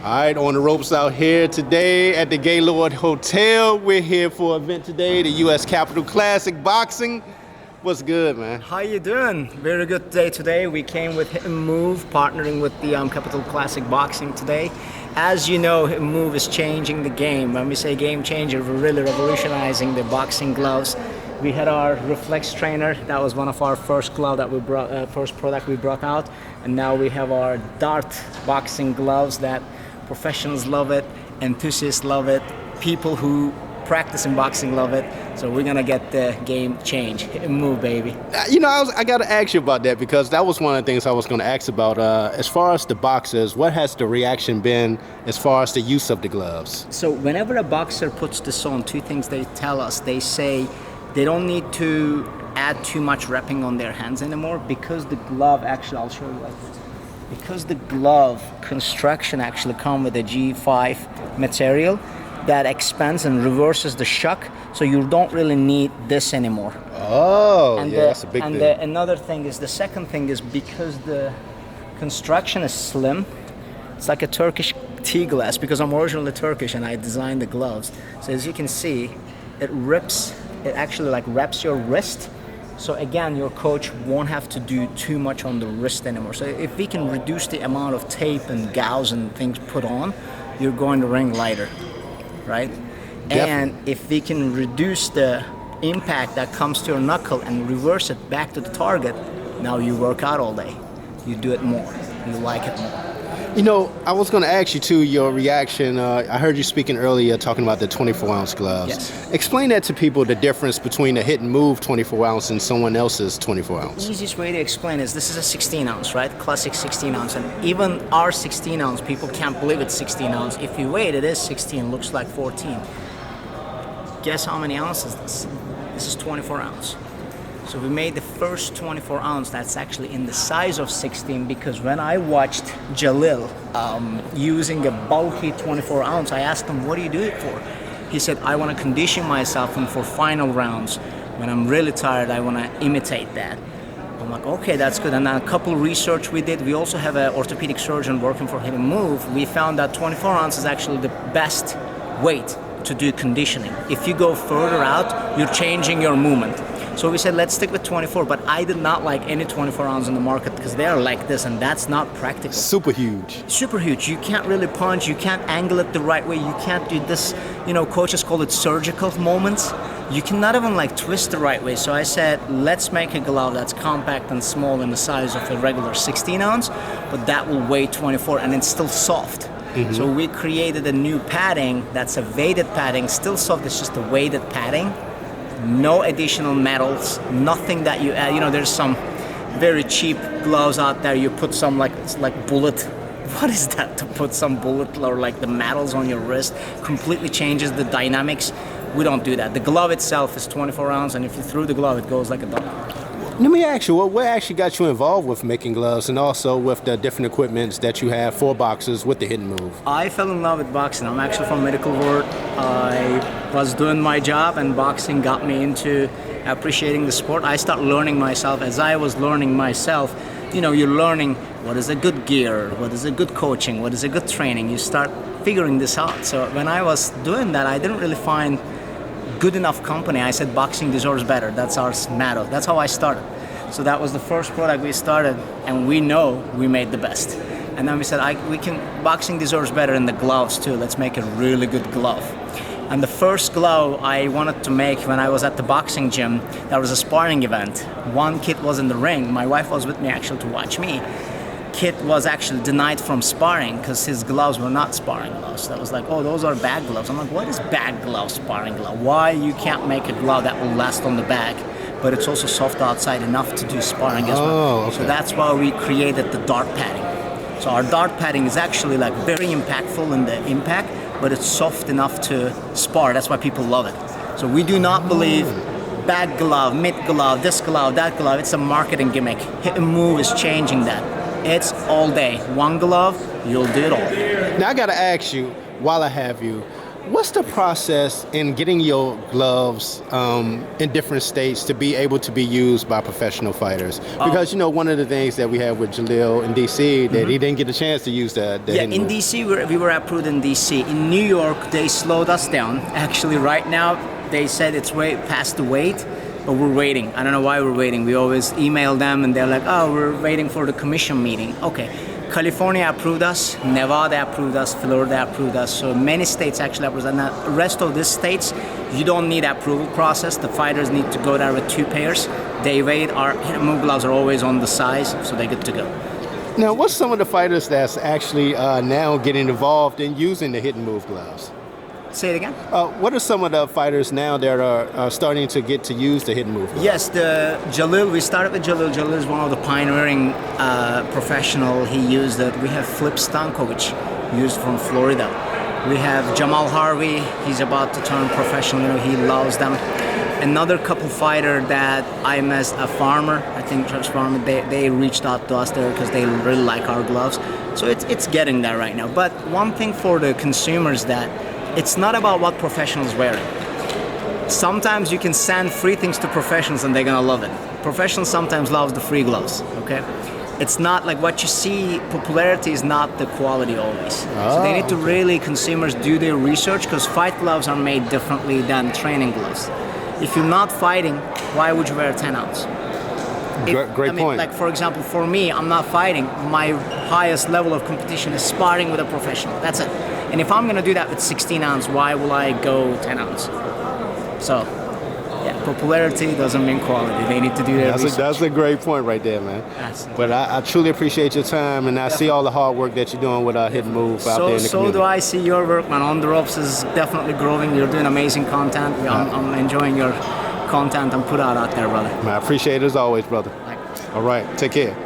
All right, on the ropes out here today at the Gaylord Hotel. We're here for an event today, the U.S. Capitol Classic Boxing. What's good, man? How you doing? Very good day today. We came with Hit and Move, partnering with the Capitol Classic Boxing today. As you know, Hit and Move is changing the game. When we say game changer, we're really revolutionizing the boxing gloves. We had our Reflex trainer. That was one of our first glove that we brought, first product we brought out, and now we have our Dart boxing gloves that professionals love it, enthusiasts love it, people who practice in boxing love it. So we're gonna get the game change. Hit and move, baby. You know, I got to ask you about that because that was one of the things I was going to ask about. As far as the boxers, what has the reaction been as far as the use of the gloves? So whenever a boxer puts this on, two things they tell us. They say they don't need to add too much repping on their hands anymore because the glove actually, I'll show you like this. Because the glove construction actually come with a G5 material that expands and reverses the shock, so you don't really need this anymore. Oh, and yeah, that's a big thing. And another thing is, the second thing is because the construction is slim, it's like a Turkish tea glass, because I'm originally Turkish and I designed the gloves. So as you can see, it actually like wraps your wrist. So again, your coach won't have to do too much on the wrist anymore. So if we can reduce the amount of tape and gauze and things put on, you're going to ring lighter, right? Definitely. And if we can reduce the impact that comes to your knuckle and reverse it back to the target, now you work out all day. You do it more. You like it more. You know, I was going to ask you too, your reaction. I heard you speaking earlier talking about the 24-ounce gloves. Yes. Explain that to people, the difference between the Hit and Move 24-ounce and someone else's 24-ounce. The easiest way to explain is this is a 16-ounce, right? Classic 16-ounce. And even our 16-ounce, people can't believe it's 16-ounce. If you weigh it is 16, looks like 14. Guess how many ounces this? This is 24-ounce. So we made the first 24-ounce that's actually in the size of 16, because when I watched Jalil using a bulky 24-ounce, I asked him, what do you do it for? He said, I want to condition myself, and for final rounds, when I'm really tired, I want to imitate that. I'm like, okay, that's good. And then a couple research we did, we also have an orthopedic surgeon working for Hit and Move. We found that 24-ounce is actually the best weight to do conditioning. If you go further out, you're changing your movement. So we said, let's stick with 24, but I did not like any 24-ounce in the market because they are like this, and that's not practical. Super huge. Super huge. You can't really punch, you can't angle it the right way, you can't do this, you know, coaches call it surgical moments. You cannot even like twist the right way. So I said, let's make a glove that's compact and small in the size of a regular 16-ounce, but that will weigh 24 and it's still soft. Mm-hmm. So we created a new padding that's a weighted padding, still soft, it's just a weighted padding. No additional metals, nothing that you add. You know, there's some very cheap gloves out there. You put some it's like bullet. What is that? To put some bullet or like the metals on your wrist completely changes the dynamics. We don't do that. The glove itself is 24 ounce, and if you threw the glove, it goes like a dog. Let me ask you, what actually got you involved with making gloves and also with the different equipments that you have for boxers with the Hit and Move? I fell in love with boxing. I'm actually from medical world. I was doing my job, and boxing got me into appreciating the sport. I started learning myself. As I was learning myself, you know, you're learning what is a good gear, what is a good coaching, what is a good training. You start figuring this out. So when I was doing that, I didn't really find good enough company. I said boxing deserves better. That's our motto. That's how I started. So that was the first product we started, and we know we made the best. And then we said, boxing deserves better in the gloves too. Let's make a really good glove. And the first glove I wanted to make when I was at the boxing gym, there was a sparring event. One kid was in the ring. My wife was with me actually to watch me. Kid was actually denied from sparring because his gloves were not sparring gloves. That was like, oh, those are bag gloves. I'm like, what is bag glove, sparring glove? Why you can't make a glove that will last on the bag, but it's also soft outside enough to do sparring as well. Okay. So that's why we created the Dart padding. So our Dart padding is actually like very impactful in the impact, but it's soft enough to spar. That's why people love it. So we do not believe bag glove, mid glove, this glove, that glove. It's a marketing gimmick. Hit and Move is changing that. It's all day. One glove, you'll do it all. Now I gotta ask you, while I have you, What's the process in getting your gloves in different states to be able to be used by professional fighters? Because, one of the things that we had with Jalil in D.C., that he didn't get a chance to use the Yeah, hidden in move. D.C., we were approved in D.C. In New York, they slowed us down. Actually, right now, they said it's way past the wait, but we're waiting. I don't know why we're waiting. We always email them, and they're like, oh, we're waiting for the commission meeting. Okay. California approved us, Nevada approved us, Florida approved us. So many states actually approved us. And the rest of these states, you don't need approval process. The fighters need to go there with 2 pairs. They wait. Our hidden move gloves are always on the size, so they're good to go. Now, what's some of the fighters that's actually now getting involved in using the hidden move gloves? Say it again? What are some of the fighters now that are starting to get to use the hidden move gloves? Yes, the Jalil, we started with Jalil. Jalil is one of the pioneering professional. He used it. We have Flip Stankovic, used from Florida. We have Jamal Harvey. He's about to turn professional. He loves them. Another couple fighter that I missed, a farmer. I think Travis Farmer. They reached out to us there because they really like our gloves. So it's getting there right now. But one thing for the consumers that it's not about what professionals wearing. Sometimes you can send free things to professionals and they're gonna love it. Professionals sometimes love the free gloves, okay? It's not like what you see, popularity is not the quality always. So they need to really, consumers do their research because fight gloves are made differently than training gloves. If you're not fighting, why would you wear a 10 ounce? Great point. Like for example, for me, I'm not fighting. My highest level of competition is sparring with a professional. That's it. And if I'm gonna do that with 16 ounce, why will I go 10 ounce? So, yeah, popularity doesn't mean quality. They need to do their research. That's a great point right there, man. Absolutely. But I truly appreciate your time, and I see all the hard work that you're doing with Hidden Move out there in the So community. do I see your work, man. On the Ropes is definitely growing. You're doing amazing content. I'm enjoying your content and put out there, brother. Man, I appreciate it as always, brother. Like, All right, take care.